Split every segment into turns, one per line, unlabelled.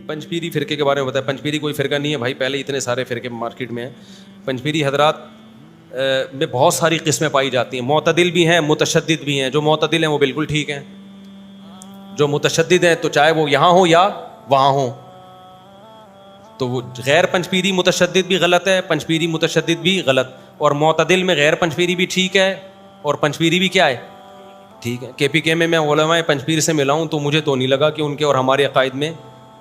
پنجپیری فرقے کے بارے میں بتایا. پنجپیری کوئی فرقہ نہیں ہے بھائی, پہلے اتنے سارے فرقے مارکیٹ میں ہیں. پنجپیری حضرات میں بہت ساری قسمیں پائی جاتی ہیں. معتدل بھی ہیں, متشدد بھی ہیں. جو معتدل ہیں وہ بالکل ٹھیک ہیں, جو متشدد ہیں تو چاہے وہ یہاں ہو یا وہاں ہو, تو وہ غیر پنجپیری متشدد بھی غلط ہے, پنجپیری متشدد بھی غلط, اور معتدل میں غیر پنجپیری بھی ٹھیک ہے اور پنجپیری بھی کیا ہے, ٹھیک ہے. کے پی کے میں علماء پنجپیر سے ملا ہوں تو مجھے تو نہیں لگا کہ ان کے اور ہمارے عقائد میں,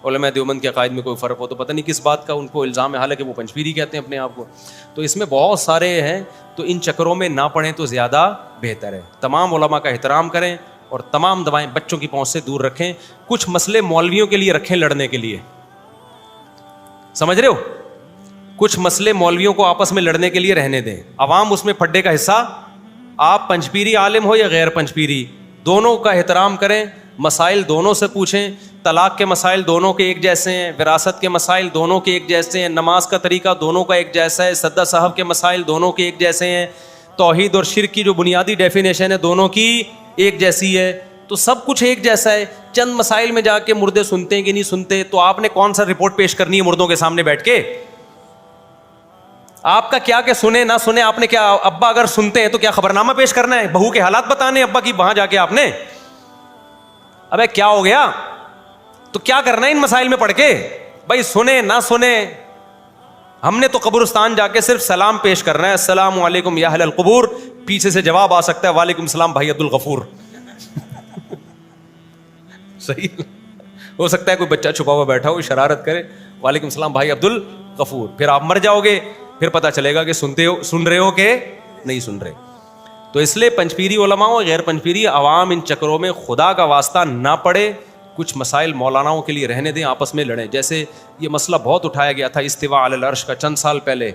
علماء دیوبند کے عقائد میں کوئی فرق ہو. تو پتہ نہیں کس بات کا ان کو الزام ہے, حالانکہ وہ پنجپیری کہتے ہیں اپنے آپ کو. تو اس میں بہت سارے ہیں, تو ان چکروں میں نہ پڑھیں تو زیادہ بہتر ہے. تمام علماء کا احترام کریں اور تمام دوائیں بچوں کی پہنچ سے دور رکھیں. کچھ مسئلے مولویوں کے لیے رکھیں لڑنے کے لیے, سمجھ رہے ہو, کچھ مسئلے مولویوں کو آپس میں لڑنے کے لیے رہنے دیں. عوام اس میں پھڈے کا حصہ, آپ پنجپیری عالم ہو یا غیر پنجپیری, دونوں کا احترام کریں. مسائل دونوں سے پوچھیں. طلاق کے مسائل دونوں کے ایک جیسے ہیں, وراثت کے مسائل دونوں کے ایک جیسے ہیں, نماز کا طریقہ دونوں کا ایک جیسا ہے, سدا صاحب کے مسائل دونوں کے ایک جیسے ہیں, توحید اور شرک کی جو بنیادی ڈیفینیشن ہے دونوں کی ایک جیسی ہے, تو سب کچھ ایک جیسا ہے. چند مسائل میں جا کے مردے سنتے ہیں کہ نہیں سنتے, تو آپ نے کون سا رپورٹ پیش کرنی ہے مردوں کے سامنے بیٹھ کے؟ آپ کا کیا کہ سنے نہ سنے, آپ نے کیا, ابا اگر سنتے ہیں تو کیا خبرنامہ پیش کرنا ہے, بہو کے حالات بتانے ابا کی وہاں جا کے آپ نے؟ ابے کیا ہو گیا, تو کیا کرنا ہے ان مسائل میں پڑھ کے؟ بھائی سنے نہ سنے, ہم نے تو قبرستان جا کے صرف سلام پیش کرنا ہے, السلام علیکم یا اہل القبور, پیچھے سے جواب آ سکتا ہے وعلیکم السلام بھائی عبد الغفور. صحیح ہو سکتا ہے کوئی بچہ چھپا ہوا بیٹھا ہو شرارت کرے, وعلیکم السلام بھائی عبد الغفور, پھر آپ مر جاؤ گے, پھر پتہ چلے گا کہ سن رہے ہو کہ نہیں سن رہے. تو اس لیے پنجپیری علماء اور غیر پنجپیری عوام ان چکروں میں خدا کا واسطہ نہ پڑے. کچھ مسائل مولاناؤں کے لیے رہنے دیں, آپس میں لڑیں. جیسے یہ مسئلہ بہت اٹھایا گیا تھا استوا علی العرش کا چند سال پہلے,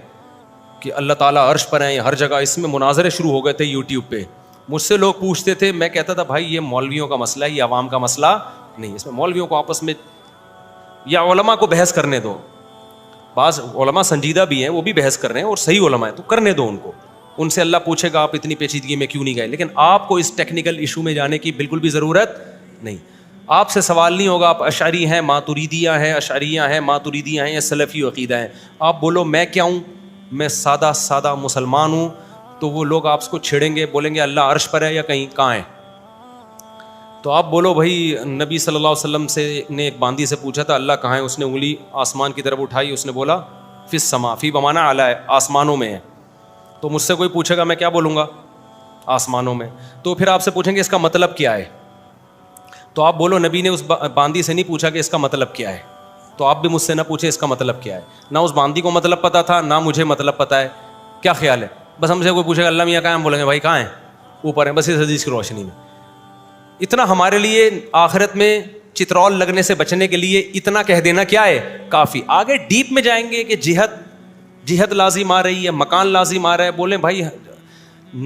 کہ اللہ تعالیٰ عرش پر ہیں ہر جگہ. اس میں مناظرے شروع ہو گئے تھے یوٹیوب پہ. مجھ سے لوگ پوچھتے تھے, میں کہتا تھا بھائی یہ مولویوں کا مسئلہ ہے, یہ عوام کا مسئلہ نہیں. اس میں مولویوں کو آپس میں یا علماء کو بحث کرنے دو. بعض علماء سنجیدہ بھی ہیں, وہ بھی بحث کر رہے ہیں اور صحیح علماء ہیں, تو کرنے دو ان کو. ان سے اللہ پوچھے گا آپ اتنی پیچیدگی میں کیوں نہیں گئے. لیکن آپ کو اس ٹیکنیکل ایشو میں جانے کی بالکل بھی ضرورت نہیں. آپ سے سوال نہیں ہوگا آپ اشعری ہیں, ماتوریدیہ ہیں, اشعریہ ہیں, ماتوریدیہ ہیں یا سلفی عقیدہ ہیں. آپ بولو میں کیا ہوں, میں سادہ مسلمان ہوں, تو وہ لوگ آپ کو چھیڑیں گے, بولیں گے اللہ عرش پر ہے یا کہیں کہاں ہے. تو آپ بولو بھائی نبی صلی اللہ علیہ وسلم سے نے ایک باندی سے پوچھا تھا اللہ کہاں ہے, اس نے انگلی آسمان کی طرف اٹھائی, اس نے بولا فی السما, فی بمانا اعلیٰ ہے, آسمانوں میں ہے. تو مجھ سے کوئی پوچھے گا میں کیا بولوں گا, آسمانوں میں. تو پھر آپ سے پوچھیں گے اس کا مطلب کیا ہے, تو آپ بولو نبی نے اس باندی سے نہیں پوچھا کہ اس کا مطلب کیا ہے, تو آپ بھی مجھ سے نہ پوچھیں اس کا مطلب کیا ہے. نہ اس باندی کو مطلب پتہ تھا, نہ مجھے مطلب پتہ ہے. کیا خیال ہے, بس ہم سے کوئی پوچھے گا اللہ میاں کہاں ہیں, ہم بولیں گے بھائی کہاں ہیں, اوپر ہیں, بس اس حدیث کی روشنی میں. اتنا ہمارے لیے آخرت میں چترول لگنے سے بچنے کے لیے اتنا کہہ دینا کیا ہے کافی. آگے ڈیپ میں جائیں گے کہ جہت لازم آ رہی ہے, مکان لازم آ رہا ہے, بولیں بھائی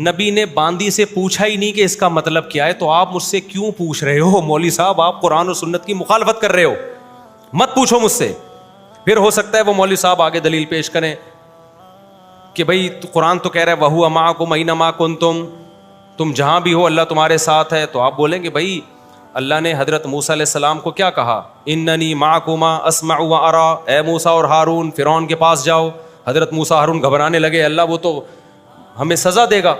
نبی نے باندی سے پوچھا ہی نہیں کہ اس کا مطلب کیا ہے, تو آپ مجھ سے کیوں پوچھ رہے ہو مولوی صاحب, آپ قرآن و سنت کی مخالفت کر رہے ہو, مت پوچھو مجھ سے. پھر ہو سکتا ہے وہ مولوی صاحب آگے دلیل پیش کریں کہ بھائی قرآن تو کہہ رہا ہے وَهُوَ مَعَكُمْ أَيْنَمَا كُنْتُمْ, تم جہاں بھی ہو اللہ تمہارے ساتھ ہے. تو آپ بولیں گے بھائی اللہ نے حضرت موسیٰ علیہ السلام کو کیا کہا, اِنَّنِي مَعَكُمَا أَسْمَعُ وَأَرَىٰ, اے موسیٰ اور ہارون فرعون کے پاس جاؤ. حضرت موسیٰ ہارون گھبرانے لگے, اللہ وہ تو ہمیں سزا دے گا.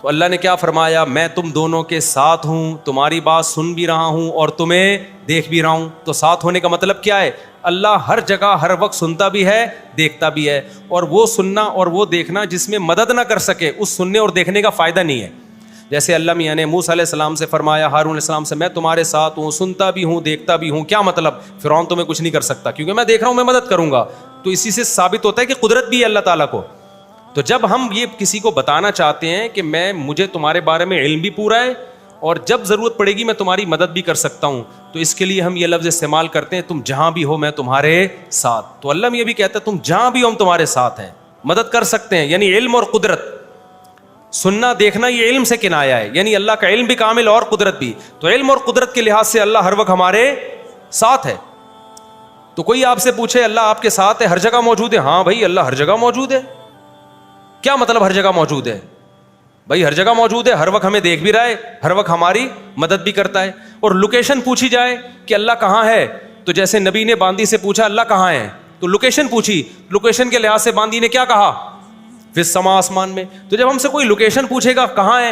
تو اللہ نے کیا فرمایا, میں تم دونوں کے ساتھ ہوں, تمہاری بات سن بھی رہا ہوں اور تمہیں دیکھ بھی رہا ہوں. تو ساتھ ہونے کا مطلب کیا ہے, اللہ ہر جگہ ہر وقت سنتا بھی ہے دیکھتا بھی ہے. اور وہ سننا اور وہ دیکھنا جس میں مدد نہ کر سکے, اس سننے اور دیکھنے کا فائدہ نہیں ہے. جیسے اللہ میاں نے موسیٰ علیہ السلام سے فرمایا, ہارون علیہ السلام سے, میں تمہارے ساتھ ہوں, سنتا بھی ہوں دیکھتا بھی ہوں. کیا مطلب, فرعون تمہیں کچھ نہیں کر سکتا کیونکہ میں دیکھ رہا ہوں, میں مدد کروں گا. تو اسی سے ثابت ہوتا ہے کہ قدرت بھی ہے اللہ تعالیٰ کو. تو جب ہم یہ کسی کو بتانا چاہتے ہیں کہ مجھے تمہارے بارے میں علم بھی پورا ہے اور جب ضرورت پڑے گی میں تمہاری مدد بھی کر سکتا ہوں, تو اس کے لیے ہم یہ لفظ استعمال کرتے ہیں تم جہاں بھی ہو میں تمہارے ساتھ. تو اللہ یہ بھی کہتا ہے تم جہاں بھی ہو ہم تمہارے ساتھ ہیں, مدد کر سکتے ہیں. یعنی علم اور قدرت, سننا دیکھنا یہ علم سے کنایا ہے, یعنی اللہ کا علم بھی کامل اور قدرت بھی. تو علم اور قدرت کے لحاظ سے اللہ ہر وقت ہمارے ساتھ ہے. تو کوئی آپ سے پوچھے اللہ آپ کے ساتھ ہے, ہر جگہ موجود ہے, ہاں بھائی اللہ ہر جگہ موجود ہے. کیا مطلب ہر جگہ موجود ہے, بھائی ہر جگہ موجود ہے, ہر وقت ہمیں دیکھ بھی رہا ہے, ہر وقت ہماری مدد بھی کرتا ہے. اور لوکیشن پوچھی جائے کہ اللہ کہاں ہے, تو جیسے نبی نے باندی سے پوچھا اللہ کہاں ہے, تو لوکیشن پوچھی, لوکیشن کے لحاظ سے باندی نے کیا کہا, فی السماء, آسمان میں. تو جب ہم سے کوئی لوکیشن پوچھے گا کہاں ہے,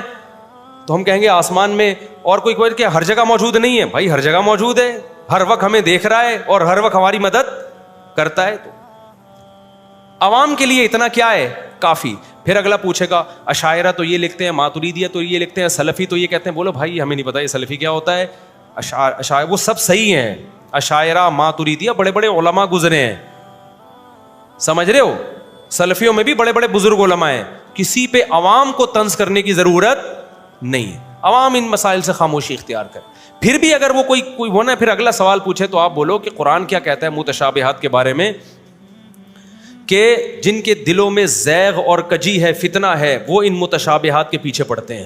تو ہم کہیں گے آسمان میں. اور کوئی کوئی کہ ہر جگہ موجود نہیں ہے, بھائی ہر جگہ موجود ہے, ہر وقت ہمیں دیکھ رہا ہے اور ہر وقت ہماری مدد کرتا ہے. تو عوام کے لیے اتنا کیا ہے, کافی. پھر اگلا پوچھے گا اشاعرہ تو یہ لکھتے ہیں, ماتریدیہ تو یہ لکھتے ہیں, سلفی تو یہ کہتے ہیں. بولو بھائی ہمیں نہیں پتا یہ سلفی کیا ہوتا ہے. اشاعرہ وہ سب صحیح ہیں, اشاعرہ ماتریدیہ بڑے بڑے علماء گزرے ہیں, سمجھ رہے ہو. سلفیوں میں بھی بڑے بڑے بزرگ علماء ہیں. کسی پہ عوام کو طنز کرنے کی ضرورت نہیں ہے. عوام ان مسائل سے خاموشی اختیار کرے. پھر بھی اگر وہ کوئی ہونا پھر اگلا سوال پوچھے تو آپ بولو کہ قرآن کیا کہتا ہے متشابہات کے بارے میں, کہ جن کے دلوں میں زیغ اور کجی ہے, فتنہ ہے, وہ ان متشابہات کے پیچھے پڑتے ہیں,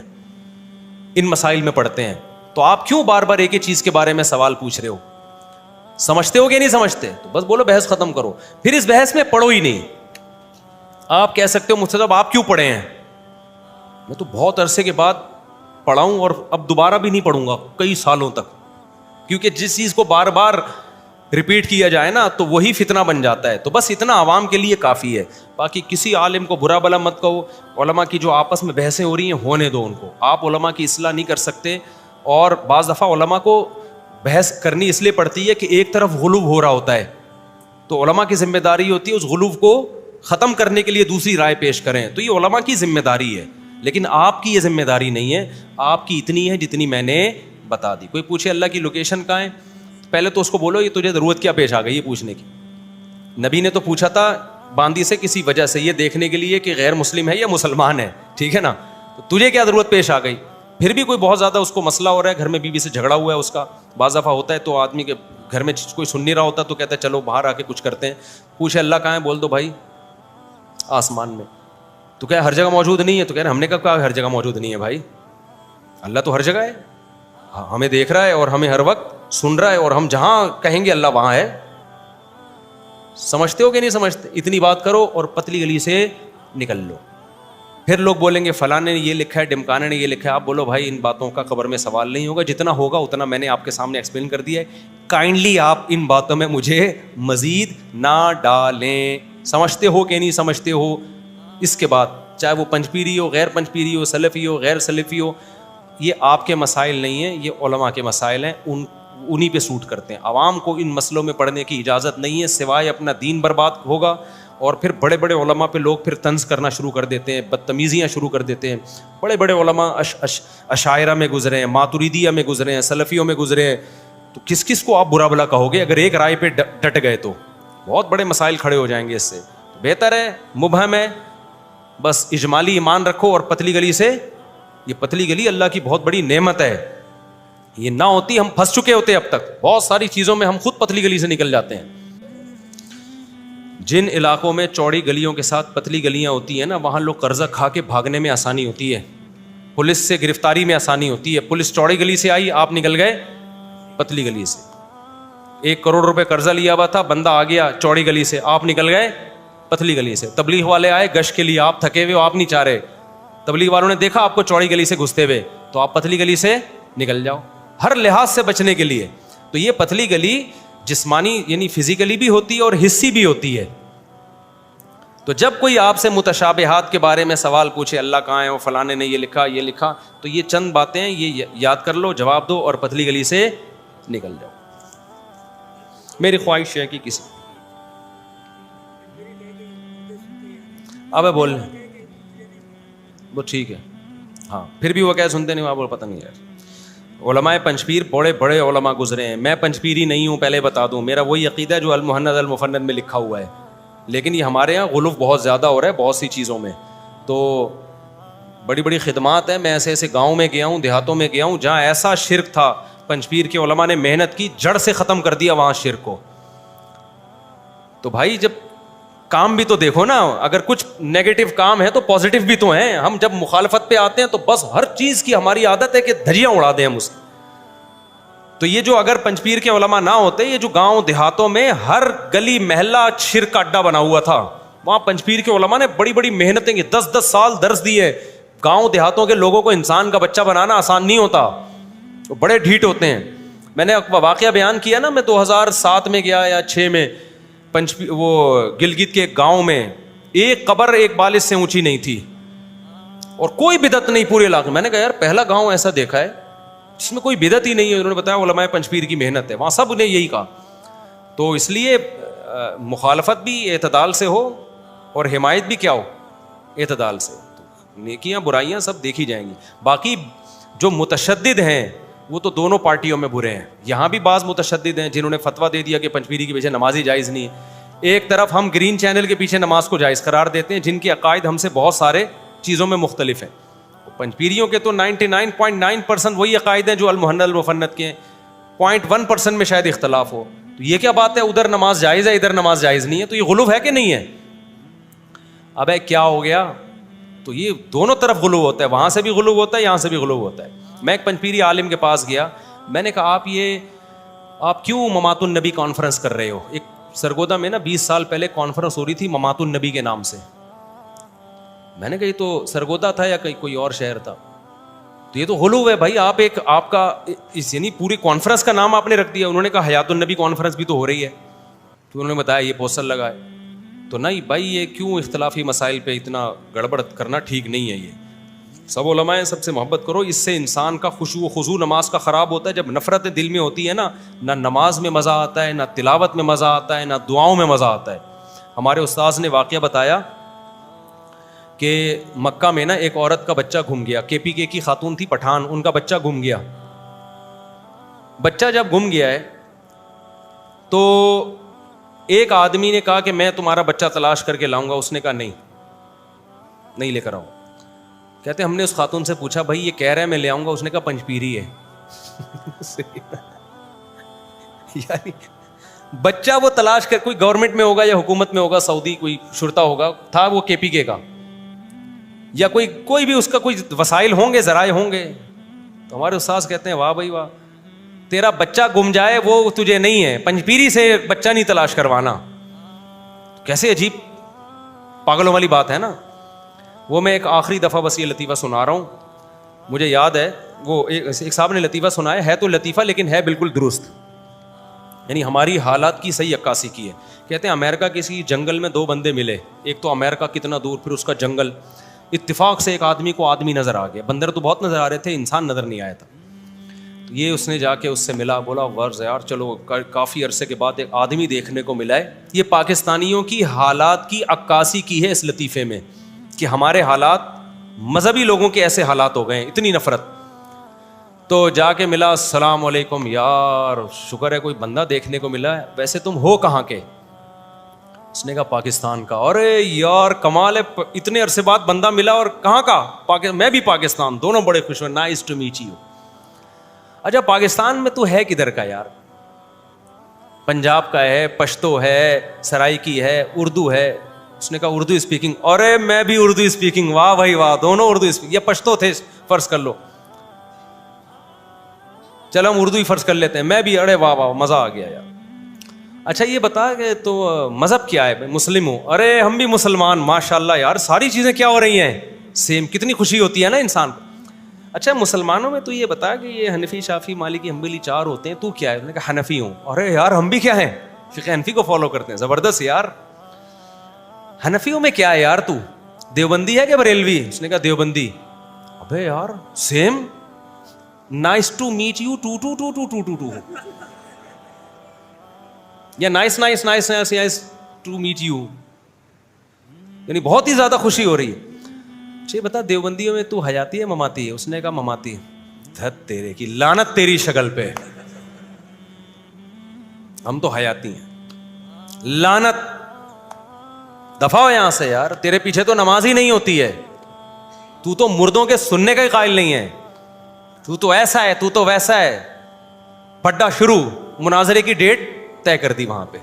ان مسائل میں پڑتے ہیں. تو آپ کیوں بار بار ایک ہی چیز کے بارے میں سوال پوچھ رہے ہو؟ سمجھتے ہو کہ نہیں سمجھتے؟ تو بس بولو بحث ختم کرو. پھر اس بحث میں پڑھو ہی نہیں. آپ کہہ سکتے ہو مجھ سے آپ کیوں پڑھے ہیں, میں تو بہت عرصے کے بعد پڑھا ہوں اور اب دوبارہ بھی نہیں پڑھوں گا کئی سالوں تک, کیونکہ جس چیز کو بار بار ریپیٹ کیا جائے نا تو وہی فتنہ بن جاتا ہے. تو بس اتنا عوام کے لیے کافی ہے. باقی کسی عالم کو برا بلا مت کہو. علماء کی جو آپس میں بحثیں ہو رہی ہیں ہونے دو ان کو. آپ علماء کی اصلاح نہیں کر سکتے, اور بعض دفعہ علماء کو بحث کرنی اس لیے پڑتی ہے کہ ایک طرف غلو ہو رہا ہوتا ہے, تو علماء کی ذمہ داری ہوتی ہے اس غلو کو ختم کرنے کے لیے دوسری رائے پیش کریں. تو یہ علماء کی ذمہ داری ہے, لیکن آپ کی یہ ذمہ داری نہیں ہے. آپ کی اتنی ہے جتنی میں نے بتا دی. کوئی پوچھے اللہ کی لوکیشن کہاں ہے, پہلے تو اس کو بولو یہ تجھے ضرورت کیا پیش آ گئی یہ پوچھنے کی. نبی نے تو پوچھا تھا باندی سے کسی وجہ سے, یہ دیکھنے کے لیے کہ غیر مسلم ہے یا مسلمان ہے, ٹھیک ہے نا, تو تجھے کیا ضرورت پیش آ گئی. پھر بھی کوئی بہت زیادہ اس کو مسئلہ ہو رہا ہے, گھر میں بیوی سے جھگڑا ہوا ہے اس کا, بعض دفعہ ہوتا ہے, تو آدمی کے گھر میں کوئی سن نہیں رہا ہوتا تو کہتا ہے چلو باہر آ کے کچھ کرتے ہیں. پوچھے اللہ کہاں ہے, بول دو بھائی آسمان میں. تو کیا ہر جگہ موجود نہیں ہے؟ تو کہہ رہے ہم نے کب کہا ہر جگہ موجود نہیں ہے بھائی, اللہ تو ہر جگہ ہے, ہمیں دیکھ رہا ہے اور ہمیں ہر وقت سن رہا ہے, اور ہم جہاں کہیں گے اللہ وہاں ہے. سمجھتے ہو کہ نہیں سمجھتے؟ اتنی بات کرو اور پتلی گلی سے نکل لو. پھر لوگ بولیں گے فلاں نے یہ لکھا ہے, ڈمکانے نے یہ لکھا ہے. آپ بولو بھائی ان باتوں کا قبر میں سوال نہیں ہوگا, جتنا ہوگا اتنا میں نے آپ کے سامنے ایکسپلین کر دیا ہے. کائنڈلی آپ ان باتوں میں مجھے مزید نہ ڈالیں. سمجھتے ہو کہ نہیں سمجھتے ہو؟ اس کے بعد چاہے وہ پنج پیری ہو, غیر پنج پیری ہو, سلفی ہو, غیر سلفی ہو, یہ آپ کے مسائل نہیں ہیں, یہ علماء کے مسائل ہیں. انہی پہ سوٹ کرتے ہیں. عوام کو ان مسئلوں میں پڑھنے کی اجازت نہیں ہے, سوائے اپنا دین برباد ہوگا. اور پھر بڑے بڑے علماء پہ لوگ پھر طنز کرنا شروع کر دیتے ہیں, بدتمیزیاں شروع کر دیتے ہیں. بڑے بڑے علماء اشاعرہ میں گزرے ہیں, ماتریدیہ میں گزرے ہیں, سلفیوں میں گزرے ہیں. تو کس کس کو آپ برا بلا کہو گے؟ اگر ایک رائے پہ ڈٹ گئے تو بہت بڑے مسائل کھڑے ہو جائیں گے. اس سے بہتر ہے مبہم ہے, بس اجمالی ایمان رکھو. اور پتلی گلی سے, یہ پتلی گلی اللہ کی بہت بڑی نعمت ہے, یہ نہ ہوتی ہم پھنس چکے ہوتے. اب تک بہت ساری چیزوں میں ہم خود پتلی گلی سے نکل جاتے ہیں. جن علاقوں میں چوڑی گلیوں کے ساتھ پتلی گلیاں ہوتی ہیں نا, وہاں لوگ قرضہ کھا کے بھاگنے میں آسانی ہوتی ہے, پولیس سے گرفتاری میں آسانی ہوتی ہے. پولیس چوڑی گلی سے آئی, آپ نکل گئے پتلی گلی سے. 1 کروڑ روپے قرضہ لیا ہوا تھا, بندہ آ گیا چوڑی گلی سے, آپ نکل گئے پتلی گلی سے. تبلیغ والے آئے گشت کے لیے, آپ تھکے ہوئے ہو, آپ نہیں چاہ رہے, تبلیغ والوں نے دیکھا آپ کو چوڑی گلی سے گھستے ہوئے, تو آپ پتلی گلی سے نکل جاؤ, ہر لحاظ سے بچنے کے لیے. تو یہ پتلی گلی جسمانی یعنی فزیکلی بھی ہوتی ہے اور حسی بھی ہوتی ہے. تو جب کوئی آپ سے متشابہات کے بارے میں سوال پوچھے, اللہ کہاں ہے, وہ فلانے نے یہ لکھا یہ لکھا, تو یہ چند باتیں یہ یاد کر لو, جواب دو اور پتلی گلی سے نکل جاؤ. میری خواہش ہے کہ کسی اب بول وہ ٹھیک ہے, ہاں پھر بھی وہ کیا سنتے نہیں, آپ پتہ نہیں یار. علماء پنجپیر بڑے بڑے علماء گزرے ہیں. میں پنجپیری نہیں ہوں, پہلے بتا دوں, میرا وہی عقیدہ ہے جو المحند المفند میں لکھا ہوا ہے. لیکن یہ ہمارے یہاں غلو بہت زیادہ ہو رہا ہے بہت سی چیزوں میں. تو بڑی بڑی خدمات ہیں, میں ایسے ایسے گاؤں میں گیا ہوں, دیہاتوں میں گیا ہوں, جہاں ایسا شرک تھا, پنجپیر کے علماء نے محنت کی, جڑ سے ختم کر دیا وہاں شرک کو. تو بھائی جب کام بھی تو دیکھو نا, اگر کچھ نیگیٹو کام ہے تو پازیٹیو بھی تو ہیں. ہم جب مخالفت پہ آتے ہیں تو بس ہر چیز کی ہماری عادت ہے کہ دھجیاں اڑا دیں ہم اس. تو یہ جو اگر پنجپیر کے علماء نہ ہوتے, یہ جو گاؤں دیہاتوں میں ہر گلی محلہ شرک کا اڈا بنا ہوا تھا, وہاں پنجپیر کے علماء نے بڑی بڑی محنتیں کی, 10 سال درس دیے. گاؤں دیہاتوں کے لوگوں کو انسان کا بچہ بنانا آسان نہیں ہوتا, وہ بڑے ڈھیٹ ہوتے ہیں. میں نے واقعہ بیان کیا نا, میں 2007 میں گیا یا 6 میں وہ گلگت کے ایک گاؤں میں, ایک قبر ایک بالش سے اونچی نہیں تھی اور کوئی بدعت نہیں پورے علاقے. میں نے کہا یار پہلا گاؤں ایسا دیکھا ہے جس میں کوئی بدعت ہی نہیں ہے. انہوں نے بتایا علماء پنجپیر کی محنت ہے, وہاں سب نے یہی کہا. تو اس لیے مخالفت بھی اعتدال سے ہو اور حمایت بھی کیا ہو, اعتدال سے. نیکیاں برائیاں سب دیکھی جائیں گی. باقی جو متشدد ہیں وہ تو دونوں پارٹیوں میں برے ہیں. یہاں بھی بعض متشدد ہیں جنہوں نے فتویٰ دے دیا کہ پنجپیری کے پیچھے نماز ہی جائز نہیں ہے. ایک طرف ہم گرین چینل کے پیچھے نماز کو جائز قرار دیتے ہیں جن کے عقائد ہم سے بہت سارے چیزوں میں مختلف ہیں. پنجپیریوں کے تو 99.9% وہی عقائد ہیں جو المحنہ المفند کے ہیں, 0.1% میں شاید اختلاف ہو. تو یہ کیا بات ہے, ادھر نماز جائز ہے ادھر نماز جائز نہیں ہے, تو یہ غلو ہے کہ نہیں ہے؟ اب کیا ہو گیا, تو یہ دونوں طرف غلو ہوتا ہے, وہاں سے بھی غلو ہوتا ہے یہاں سے بھی غلو ہوتا ہے. میں ایک پنجپیری عالم کے پاس گیا, میں نے کہا آپ کیوں ممات النبی کانفرنس کر رہے ہو؟ ایک سرگودا میں نا 20 سال پہلے کانفرنس ہو رہی تھی ممات النبی کے نام سے. میں نے کہا یہ تو سرگودا تھا یا کوئی اور شہر تھا؟ تو یہ تو غلو ہے بھائی. آپ کا یعنی پوری کانفرنس کا نام آپ نے رکھ دیا. انہوں نے کہا حیات النبی کانفرنس بھی تو ہو رہی ہے. تو انہوں نے بتایا یہ پوسٹر لگا ہے. تو نہیں بھائی, یہ کیوں اختلافی مسائل پہ اتنا گڑبڑ کرنا ٹھیک نہیں ہے. یہ سب علماء ہیں, سب سے محبت کرو. اس سے انسان کا خشوع و خضوع نماز کا خراب ہوتا ہے. جب نفرت دل میں ہوتی ہے نا, نہ نماز میں مزہ آتا ہے, نہ تلاوت میں مزہ آتا ہے, نہ دعاؤں میں مزہ آتا ہے. ہمارے استاذ نے واقعہ بتایا کہ مکہ میں نا ایک عورت کا بچہ گم گیا. KPK کی خاتون تھی, پٹھان, ان کا بچہ گم گیا. بچہ جب گم گیا ہے تو ایک آدمی نے کہا کہ میں تمہارا بچہ تلاش کر کے لاؤں گا. اس نے کہا نہیں لے کر آؤں. کہتے ہم نے اس خاتون سے پوچھا بھائی یہ کہہ رہا ہے میں لے آؤں گا. اس نے کہا پنجپیری ہے. یعنی بچہ وہ تلاش کر, کوئی گورنمنٹ میں ہوگا یا حکومت میں ہوگا, سعودی کوئی شرطا ہوگا, تھا وہ KPK کا, یا کوئی بھی اس کا کوئی وسائل ہوں گے, ذرائع ہوں گے. تو ہمارے استاذ کہتے ہیں واہ بھائی واہ, تیرا بچہ گم جائے وہ تجھے نہیں ہے, پنجپیری سے بچہ نہیں تلاش کروانا. کیسے عجیب پاگلوں والی بات ہے نا. وہ میں ایک آخری دفعہ بس یہ لطیفہ سنا رہا ہوں, مجھے یاد ہے. وہ ایک صاحب نے لطیفہ سنایا ہے تو لطیفہ لیکن ہے بالکل درست, یعنی ہماری حالات کی صحیح عکاسی کی ہے. کہتے ہیں امریکہ کسی جنگل میں 2 بندے ملے. ایک تو امریکہ کتنا دور, پھر اس کا جنگل. اتفاق سے ایک آدمی کو آدمی نظر آ گیا. بندر تو بہت نظر آ رہے تھے, انسان نظر نہیں آیا تھا. یہ اس نے جا کے اس سے ملا, بولا غرض یار چلو کافی عرصے کے بعد ایک آدمی دیکھنے کو ملا ہے. یہ پاکستانیوں کی حالات کی عکاسی کی ہے اس لطیفے میں کہ ہمارے حالات مذہبی لوگوں کے ایسے حالات ہو گئے ہیں, اتنی نفرت. تو جا کے ملا, السلام علیکم یار, شکر ہے کوئی بندہ دیکھنے کو ملا ہے, ویسے تم ہو کہاں کے؟ اس نے کہا پاکستان کا. ارے یار کمال ہے, اتنے عرصے بعد بندہ ملا اور کہاں کا؟ میں بھی پاکستان. دونوں بڑے خوش ہوئے, نائس ٹو میٹ یو. اچھا پاکستان میں تو ہے کدھر کا یار؟ پنجاب کا ہے, پشتو ہے, سرائکی ہے, اردو ہے. اس نے کہا اردو اسپیکنگ. ارے میں بھی اردو اسپیکنگ. واہ بھائی واہ, دونوں اردو اسپیکنگ. یہ پشتو تھے فرض کر لو, چلو ہم اردو ہی فرض کر لیتے ہیں. میں بھی, ارے واہ واہ مزہ آ گیا یار. اچھا یہ بتا کہ تو مذہب کیا ہے؟ مسلم ہوں. ارے ہم بھی مسلمان, ماشاء اللہ یار, ساری چیزیں کیا ہو رہی ہیں سیم. کتنی خوشی ہوتی ہے نا انسان کو. اچھا مسلمانوں میں تو یہ بتا کہ یہ حنفی, شافی, مالکی, حنبلی 4 ہوتے ہیں, تو کیا ہے؟ انہوں نے کہا حنفی ہوں. ارے یار ہم بھی کیا ہیں, فقہ حنفی کو فالو کرتے ہیں. زبردست یار. حنفیوں میں کیا ہے یار, تو دیوبندی ہے کہ بریلوی؟ اس نے کہا دیوبندی. ابے یار same, nice to meet you, ٹو یا نائس ٹو میٹ یو, یعنی بہت ہی زیادہ خوشی ہو رہی ہے. اچھا بتا دیوبندیوں میں تو حیاتی ہے مماتی ہے؟ اس نے کہا مماتی. دھت تیرے کی لعنت تیری شکل پہ, ہم تو حیاتی ہیں. لعنت, دفع ہو یہاں سے یار, تیرے پیچھے تو نماز ہی نہیں ہوتی ہے. تو مردوں کے سننے کا ہی قائل نہیں ہے. تو ایسا ہے, تو ویسا ہے. پڈا شروع, مناظرے کی ڈیٹ طے کر دی وہاں پہ.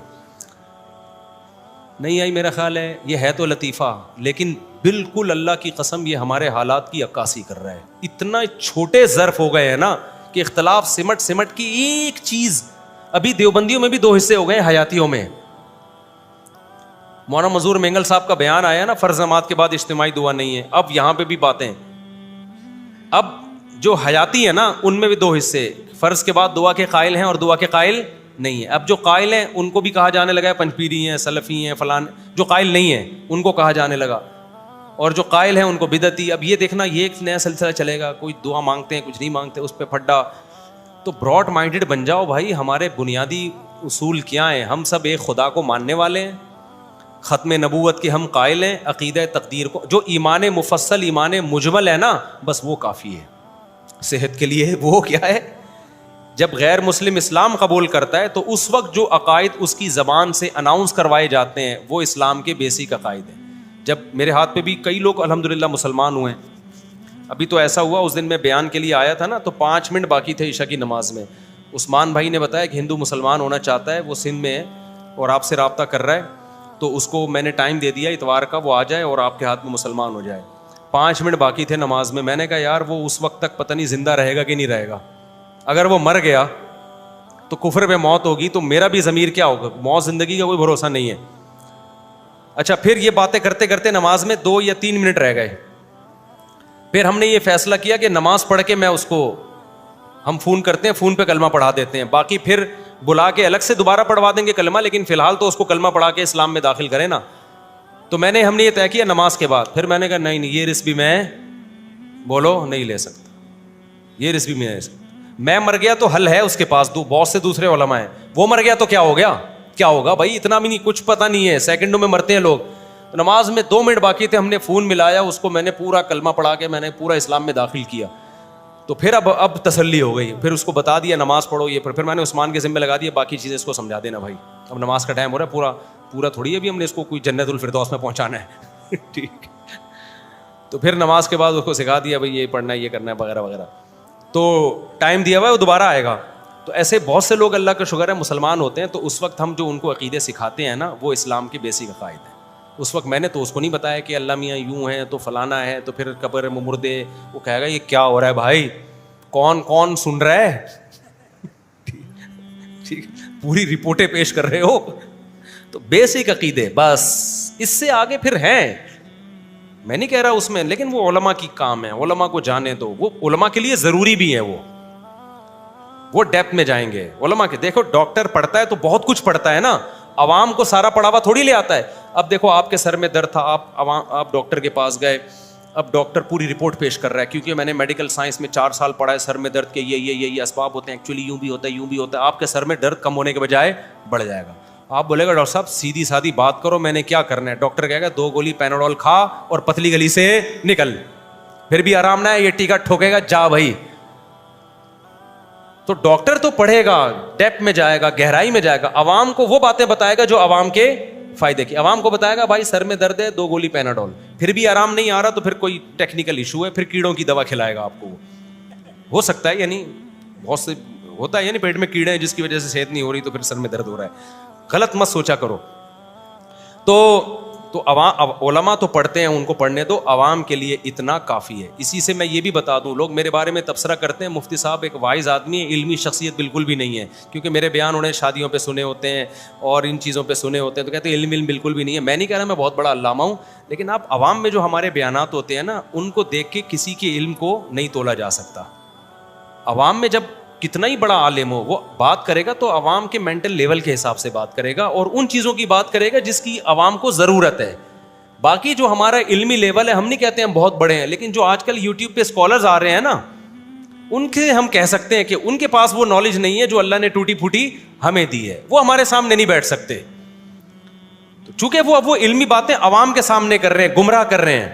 نہیں آئی میرا خیال ہے. یہ ہے تو لطیفہ, لیکن بالکل اللہ کی قسم یہ ہمارے حالات کی عکاسی کر رہا ہے. اتنا چھوٹے ظرف ہو گئے ہیں نا کہ اختلاف سمٹ کی ایک چیز. ابھی دیوبندیوں میں بھی 2 حصے ہو گئے ہیں حیاتیوں میں. مولانا منظور مینگل صاحب کا بیان آیا نا, فرض نماز کے بعد اجتماعی دعا نہیں ہے. اب یہاں پہ بھی باتیں, اب جو حیاتی ہے نا ان میں بھی 2 حصے, فرض کے بعد دعا کے قائل ہیں اور دعا کے قائل نہیں ہیں. اب جو قائل ہیں ان کو بھی کہا جانے لگا ہے پنج پیری ہیں, سلفی ہیں, فلان. جو قائل نہیں ہیں ان کو کہا جانے لگا, اور جو قائل ہیں ان کو بدعتی. اب یہ دیکھنا یہ ایک نیا سلسلہ چلے گا, کوئی دعا مانگتے ہیں کچھ نہیں مانگتے, اس پہ پھڈا. تو براڈ مائنڈیڈ بن جاؤ بھائی. ہمارے بنیادی اصول کیا ہیں؟ ہم سب ایک خدا کو ماننے والے ہیں, ختم نبوت کے ہم قائل ہیں, عقیدہ تقدیر کو, جو ایمان مفصل ایمان مجمل ہے نا, بس وہ کافی ہے صحت کے لیے. وہ کیا ہے؟ جب غیر مسلم اسلام قبول کرتا ہے تو اس وقت جو عقائد اس کی زبان سے اناؤنس کروائے جاتے ہیں وہ اسلام کے بیسک عقائد ہیں. جب میرے ہاتھ پہ بھی کئی لوگ الحمدللہ مسلمان ہوئے ہیں. ابھی تو ایسا ہوا, اس دن میں بیان کے لیے آیا تھا نا, تو 5 منٹ باقی تھے عشاء کی نماز میں. عثمان بھائی نے بتایا کہ ہندو مسلمان ہونا چاہتا ہے, وہ سندھ میں ہے اور آپ سے رابطہ کر رہا ہے, تو اس کو میں نے ٹائم دے دیا اتوار کا, وہ آ جائے اور آپ کے ہاتھ میں مسلمان ہو جائے. 5 منٹ باقی تھے نماز میں. میں نے کہا یار وہ اس وقت تک پتہ نہیں زندہ رہے گا کہ نہیں رہے گا. اگر وہ مر گیا تو کفر پہ موت ہوگی, تو میرا بھی ضمیر کیا ہوگا؟ موت زندگی کا کوئی بھروسہ نہیں ہے. اچھا, پھر یہ باتیں کرتے کرتے نماز میں 2 یا 3 منٹ رہ گئے. پھر ہم نے یہ فیصلہ کیا کہ نماز پڑھ کے میں اس کو, ہم فون کرتے ہیں, فون پہ کلمہ پڑھا دیتے ہیں, باقی پھر بلا کے الگ سے دوبارہ پڑھوا دیں گے کلمہ, لیکن فی الحال تو اس کو کلمہ پڑھا کے اسلام میں داخل کریں نا. تو ہم نے یہ طے کیا نماز کے بعد. پھر میں نے کہا نہیں یہ رسک بھی میں بولو نہیں لے سکتا, یہ رسک بھی میں نہیں لے سکتا. میں مر گیا تو حل ہے اس کے پاس, بہت سے دوسرے علماء ہیں. وہ مر گیا تو کیا ہو گیا, کیا ہوگا بھائی, اتنا بھی نہیں, کچھ پتہ نہیں ہے, سیکنڈوں میں مرتے ہیں لوگ. نماز میں 2 منٹ باقی تھے, ہم نے فون ملایا اس کو, میں نے پورا کلمہ پڑھا کے میں نے پورا اسلام میں داخل کیا. تو پھر اب تسلی ہو گئی. پھر اس کو بتا دیا نماز پڑھو یہ, پھر میں نے عثمان کے ذمہ لگا دیا باقی چیزیں اس کو سمجھا دینا بھائی, اب نماز کا ٹائم ہو رہا ہے, پورا تھوڑی ہے ابھی ہم نے اس کو کوئی جنت الفردوس میں پہنچانا ہے. ٹھیک. تو پھر نماز کے بعد اس کو سکھا دیا بھائی یہ پڑھنا ہے, یہ کرنا ہے وغیرہ وغیرہ. تو ٹائم دیا ہوا ہے, وہ دوبارہ آئے گا. تو ایسے بہت سے لوگ اللہ کا شکر ہے مسلمان ہوتے ہیں, تو اس وقت ہم جو ان کو عقیدے سکھاتے ہیں نا وہ اسلام کے بیسک عقائد ہیں. اس وقت میں نے تو اس کو نہیں بتایا کہ اللہ میاں یوں ہے تو فلانا ہے, تو پھر قبر میں مردے, وہ کہے گا یہ کیا ہو رہا ہے بھائی, کون سن رہا ہے, ٹھیک, پوری رپورٹیں پیش کر رہے ہو. تو بیسک عقیدے بس, اس سے آگے پھر ہیں, میں نہیں کہہ رہا اس میں, لیکن وہ علماء کی کام ہے, علماء کو جانے دو, وہ علماء کے لیے ضروری بھی ہے, وہ ڈیپتھ میں جائیں گے علماء کے. دیکھو ڈاکٹر پڑھتا ہے تو بہت کچھ پڑھتا ہے نا, عوام کو سارا پڑھاوا تھوڑی لے آتا ہے. اب دیکھو آپ کے سر میں درد تھا, آپ ڈاکٹر کے پاس گئے, اب ڈاکٹر پوری رپورٹ پیش کر رہا ہے, کیونکہ میں نے میڈیکل سائنس میں 4 سال پڑھا ہے, سر میں درد کے یہ اسباب ہوتے ہیں, ایکچولی یوں بھی ہوتا ہے. آپ کے سر میں درد کم ہونے کے بجائے بڑھ جائے گا. آپ بولے گا ڈاکٹر صاحب سیدھی سادی بات کرو, میں نے کیا کرنا ہے؟ ڈاکٹر کہے گا 2 گولی پیناڈول کھا اور پتلی گلی سے نکل. پھر بھی آرام نہ ہے, یہ ٹیکا ٹھوکے گا, جا بھائی. تو ڈاکٹر تو پڑھے گا, ڈیپتھ میں جائے گا, گہرائی میں جائے گا, عوام کو وہ باتیں بتائے گا جو عوام کے فائدے کی. عوام کو بتائے گا بھائی سر میں درد ہے 2 گولی پیناڈول, پھر بھی آرام نہیں آ رہا تو پھر کوئی ٹیکنیکل ایشو ہے, پھر کیڑوں کی دوا کھلائے گا آپ کو. ہو سکتا ہے, یعنی بہت سے ہوتا ہے, یعنی پیٹ میں کیڑے ہیں جس کی وجہ سے صحت نہیں ہو رہی تو پھر سر میں درد ہو رہا ہے. غلط مت سوچا کرو. تو عوام, علماء تو پڑھتے ہیں, ان کو پڑھنے دو, عوام کے لیے اتنا کافی ہے. اسی سے میں یہ بھی بتا دوں, لوگ میرے بارے میں تبصرہ کرتے ہیں مفتی صاحب ایک وائز آدمی ہے, علمی شخصیت بالکل بھی نہیں ہے, کیونکہ میرے بیان انہیں شادیوں پہ سنے ہوتے ہیں اور ان چیزوں پہ سنے ہوتے ہیں, تو کہتے ہیں علم بالکل بھی نہیں ہے. میں نہیں کہہ رہا میں بہت بڑا علامہ ہوں, لیکن آپ عوام میں جو ہمارے بیانات ہوتے ہیں نا, ان کو دیکھ کے کسی کے علم کو نہیں تولا جا سکتا. عوام میں جب کتنا ہی بڑا عالم ہو, وہ بات کرے گا تو عوام کے مینٹل لیول کے حساب سے بات کرے گا, اور ان چیزوں کی بات کرے گا جس کی عوام کو ضرورت ہے. باقی جو ہمارا علمی لیول ہے, ہم نہیں کہتے ہم بہت بڑے ہیں, لیکن جو آج کل یوٹیوب پہ اسکالرز آ رہے ہیں نا, ان کے ہم کہہ سکتے ہیں کہ ان کے پاس وہ نالج نہیں ہے جو اللہ نے ٹوٹی پھوٹی ہمیں دی ہے, وہ ہمارے سامنے نہیں بیٹھ سکتے. تو چونکہ وہ علمی باتیں عوام کے سامنے کر رہے ہیں, گمراہ کر رہے ہیں,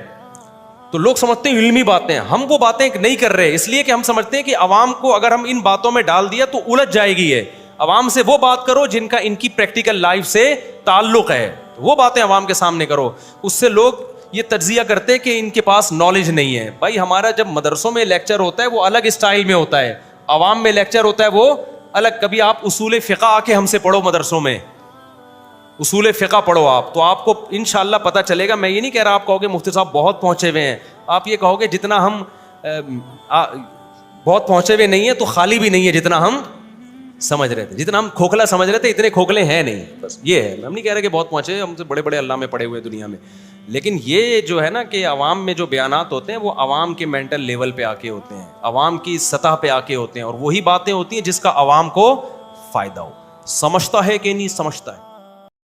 تو لوگ سمجھتے ہیں علمی باتیں, ہم وہ باتیں نہیں کر رہے, اس لیے کہ ہم سمجھتے ہیں کہ عوام کو اگر ہم ان باتوں میں ڈال دیا تو الجھ جائے گی. ہے عوام سے وہ بات کرو جن کا ان کی پریکٹیکل لائف سے تعلق ہے, وہ باتیں عوام کے سامنے کرو. اس سے لوگ یہ تجزیہ کرتے کہ ان کے پاس نالج نہیں ہے. بھائی ہمارا جب مدرسوں میں لیکچر ہوتا ہے وہ الگ اسٹائل میں ہوتا ہے, عوام میں لیکچر ہوتا ہے وہ الگ. کبھی آپ اصول فقہ آ کے ہم سے پڑھو مدرسوں میں, اصول فقہ پڑھو آپ, تو آپ کو انشاءاللہ پتہ چلے گا. میں یہ نہیں کہہ رہا آپ کہو گے مفتی صاحب بہت پہنچے ہوئے ہیں, آپ یہ کہو گے جتنا ہم بہت پہنچے ہوئے نہیں ہیں تو خالی بھی نہیں ہے جتنا ہم سمجھ رہے تھے. جتنا ہم کھوکھلا سمجھ رہے تھے اتنے کھوکھلے ہیں نہیں. بس یہ ہے, ہم نہیں کہہ رہے کہ بہت پہنچے, ہم سے بڑے بڑے اللہ میں پڑے ہوئے دنیا میں, لیکن یہ جو ہے نا کہ عوام میں جو بیانات ہوتے ہیں وہ عوام کے مینٹل لیول پہ آ کے ہوتے ہیں, عوام کی سطح پہ آ کے ہوتے ہیں, اور وہی باتیں ہوتی ہیں جس کا عوام کو فائدہ ہو. سمجھتا ہے کہ نہیں سمجھتا ہے,